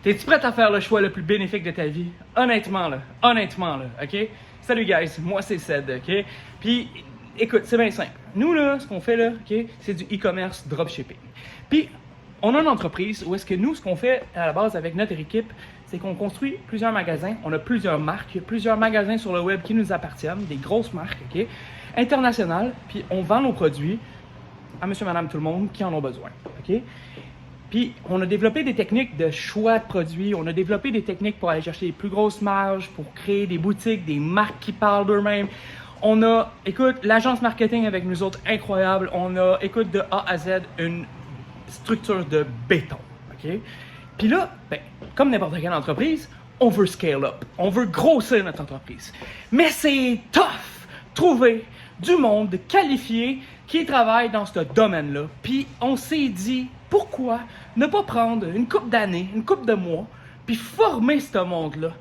T'es-tu prête à faire le choix le plus bénéfique de ta vie? Honnêtement, là, OK? Salut, guys, moi, c'est Ced, OK? Puis, écoute, c'est bien simple. Nous, là, ce qu'on fait, là, OK, c'est du e-commerce dropshipping. Puis, on a une entreprise où est-ce que nous, ce qu'on fait à la base avec notre équipe, c'est qu'on construit plusieurs magasins. On a plusieurs marques, plusieurs magasins sur le web qui nous appartiennent, des grosses marques, OK? Internationales, puis on vend nos produits à monsieur, madame, tout le monde qui en ont besoin, OK? Puis, on a développé des techniques de choix de produits, on a développé des techniques pour aller chercher les plus grosses marges, pour créer des boutiques, des marques qui parlent d'eux-mêmes. On a, écoute, l'agence marketing avec nous autres, incroyable. On a, écoute, de A à Z, une structure de béton, OK? Puis là, ben, comme n'importe quelle entreprise, on veut scale up, on veut grossir notre entreprise. Mais c'est tough trouver du monde qualifié qui travaille dans ce domaine-là. Puis on s'est dit, pourquoi ne pas prendre une couple d'années, une couple de mois, puis former ce monde-là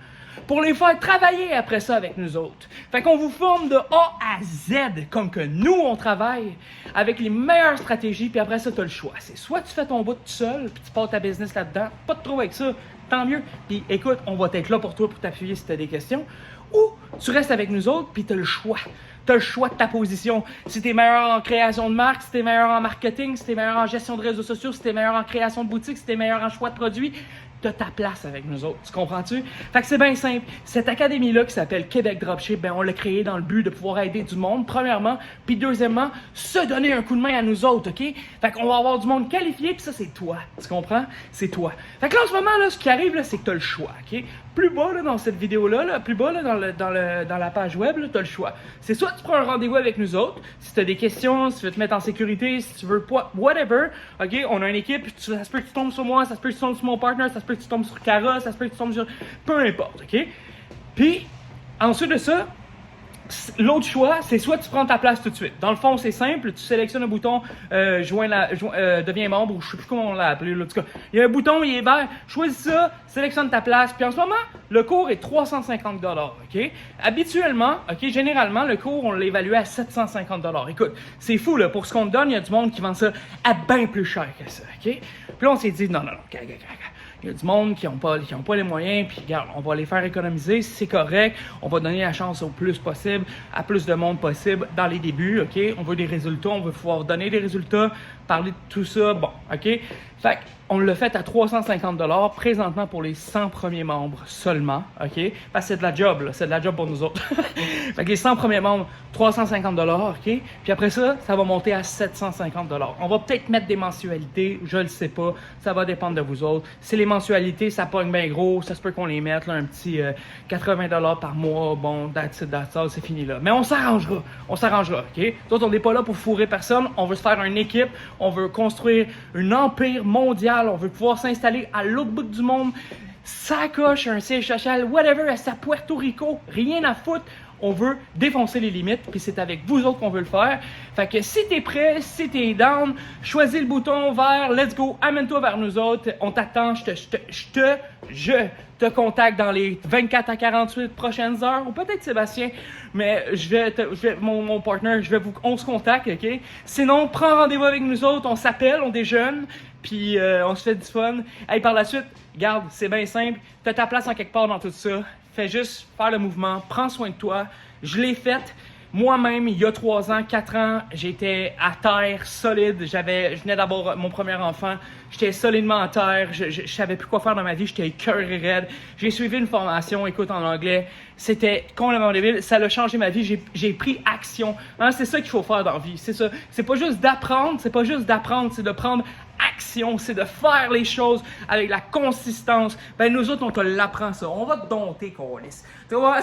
pour les faire travailler après ça avec nous autres. Fait qu'on vous forme de A à Z, comme que nous, on travaille avec les meilleures stratégies, puis après ça, tu as le choix. C'est soit tu fais ton bout tout seul, puis tu pars ta business là-dedans, pas de trop avec ça, tant mieux. Puis écoute, on va être là pour toi, pour t'appuyer si tu as des questions. Ou tu restes avec nous autres, puis tu as le choix. Tu as le choix de ta position. Si tu es meilleur en création de marque, si tu es meilleur en marketing, si tu es meilleur en gestion de réseaux sociaux, si tu es meilleur en création de boutique, si tu es meilleur en choix de produits, tu as ta place avec nous autres. Tu comprends-tu? Fait que c'est bien simple. Cette académie-là qui s'appelle Québec Dropship, ben on l'a créée dans le but de pouvoir aider du monde, premièrement, puis deuxièmement, se donner un coup de main à nous autres, OK? Fait qu'on va avoir du monde qualifié, puis ça, c'est toi. Tu comprends? C'est toi. Fait que là, en ce moment, là, ce qui arrive, là, c'est que tu as le choix, OK? Plus bas, là, dans cette vidéo-là, là, plus bas, là, dans la page web, tu as le choix. C'est soit tu prends un rendez-vous avec nous autres, si tu as des questions, si tu veux te mettre en sécurité, si tu veux pas, whatever, OK? On a une équipe, ça se peut que tu tombes sur moi, ça se peut que tu tombes sur mon partner, ça se peut que tu tombes sur Cara, ça se peut que tu tombes sur... Peu importe, OK? Puis, ensuite de ça, l'autre choix, c'est soit tu prends ta place tout de suite. Dans le fond, c'est simple. Tu sélectionnes un bouton deviens membre, ou je sais plus comment on l'a appelé. Là, en tout cas, il y a un bouton, il est vert. Choisis ça, sélectionne ta place. Puis en ce moment, le cours est 350 $. OK? Habituellement, OK, généralement, le cours, on l'évalue à 750 $. Écoute, c'est fou, là. Pour ce qu'on te donne, il y a du monde qui vend ça à bien plus cher que ça. OK? Puis là, on s'est dit, non. Il y a du monde qui n'ont pas les moyens, puis regarde, on va les faire économiser, c'est correct, on va donner la chance au plus possible, à plus de monde possible dans les débuts, OK? On veut des résultats, on veut pouvoir donner des résultats, parler de tout ça, bon, OK? Fait on l'a fait à 350 $ présentement pour les 100 premiers membres seulement, OK? Parce que c'est de la job, là, c'est de la job pour nous autres. Fait que les 100 premiers membres, 350 $, OK? Puis après ça, ça va monter à 750 $. On va peut-être mettre des mensualités, je le sais pas, ça va dépendre de vous autres. Si les mensualités, ça pogne bien gros, ça se peut qu'on les mette, là, un petit 80 $ par mois, bon, that's it, c'est fini là. Mais on s'arrangera, OK? D'autres, on n'est pas là pour fourrer personne, on veut se faire une équipe, on veut construire un empire mondial, on veut pouvoir s'installer à l'autre bout du monde, sacoche, un siège social, whatever, à Puerto Rico, rien à foutre. On veut défoncer les limites, puis c'est avec vous autres qu'on veut le faire. Fait que si t'es prêt, si t'es down, choisis le bouton vert, let's go, amène-toi vers nous autres. On t'attend, je te contacte dans les 24 à 48 prochaines heures, ou peut-être Sébastien, mais mon partner, on se contacte, OK? Sinon, prends rendez-vous avec nous autres, on s'appelle, on déjeune, puis on se fait du fun. Hey, par la suite, regarde, c'est bien simple, t'as ta place en quelque part dans tout ça. Fais juste faire le mouvement, prends soin de toi. Je l'ai fait moi-même il y a 3 ans, 4 ans. J'étais à terre, solide. Je venais d'avoir mon premier enfant. J'étais solidement à terre. Je savais plus quoi faire dans ma vie. J'étais écœuré raide. J'ai suivi une formation, écoute, en anglais. C'était complètement débile. Ça a changé ma vie. J'ai pris action. Hein, c'est ça qu'il faut faire dans la vie. C'est ça. C'est pas juste d'apprendre. C'est de prendre action, c'est de faire les choses avec la consistance. Ben nous autres, on te l'apprend ça. On va te dompter, câlisse. Tu vois?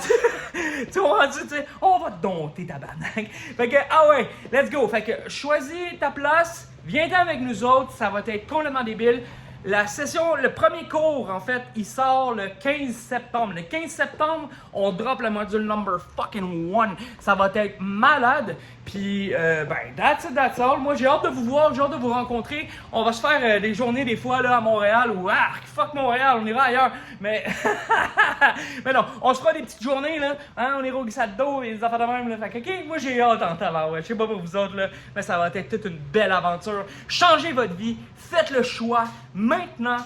On va te dompter, tabarnak. Fait que, ah ouais, let's go. Fait que, choisis ta place, viens avec nous autres, ça va être complètement débile. La session, le premier cours, en fait, il sort le 15 septembre. Le 15 septembre, on drop le module number fucking 1. Ça va être malade. Puis, ben, that's all. Moi, j'ai hâte de vous voir, j'ai hâte de vous rencontrer. On va se faire des journées, des fois, là, à Montréal, ou fuck Montréal, on ira ailleurs. Mais, mais non, on se fera des petites journées, là. Hein, on ira au glissade d'eau et des affaires de même, là. Fait que, ok, moi, j'ai hâte en talent, ouais. Je sais pas pour vous autres, là, mais ça va être toute une belle aventure. Changez votre vie, faites le choix maintenant.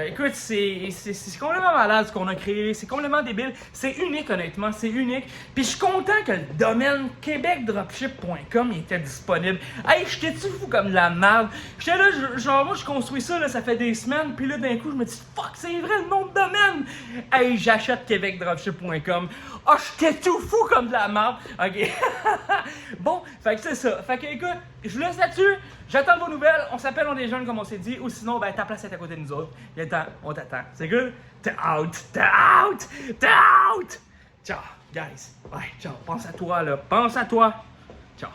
Écoute, c'est complètement malade ce qu'on a créé, c'est complètement débile. C'est unique, honnêtement, c'est unique. Puis, je suis content que le domaine québecdropship.com était disponible. Hey, j'étais-tu fou comme de la merde? J'étais là, genre, moi, je construis ça, là, ça fait des semaines, puis là, d'un coup, je me dis, fuck, c'est vrai, le nom de domaine! Hey, j'achète québecdropship.com. Ah, j'étais tout fou comme de la merde. Ok. Bon, fait que c'est ça. Fait que, écoute, je vous laisse là-dessus. J'attends vos nouvelles. On s'appelle, on est jeunes, comme on s'est dit. Ou sinon, ben, ta place est à côté de nous autres. Il y a le temps, on t'attend. C'est good? T'es out! T'es out! T'es out! Ciao, guys. Ouais, ciao. Pense à toi, là. Pense à toi. Ciao.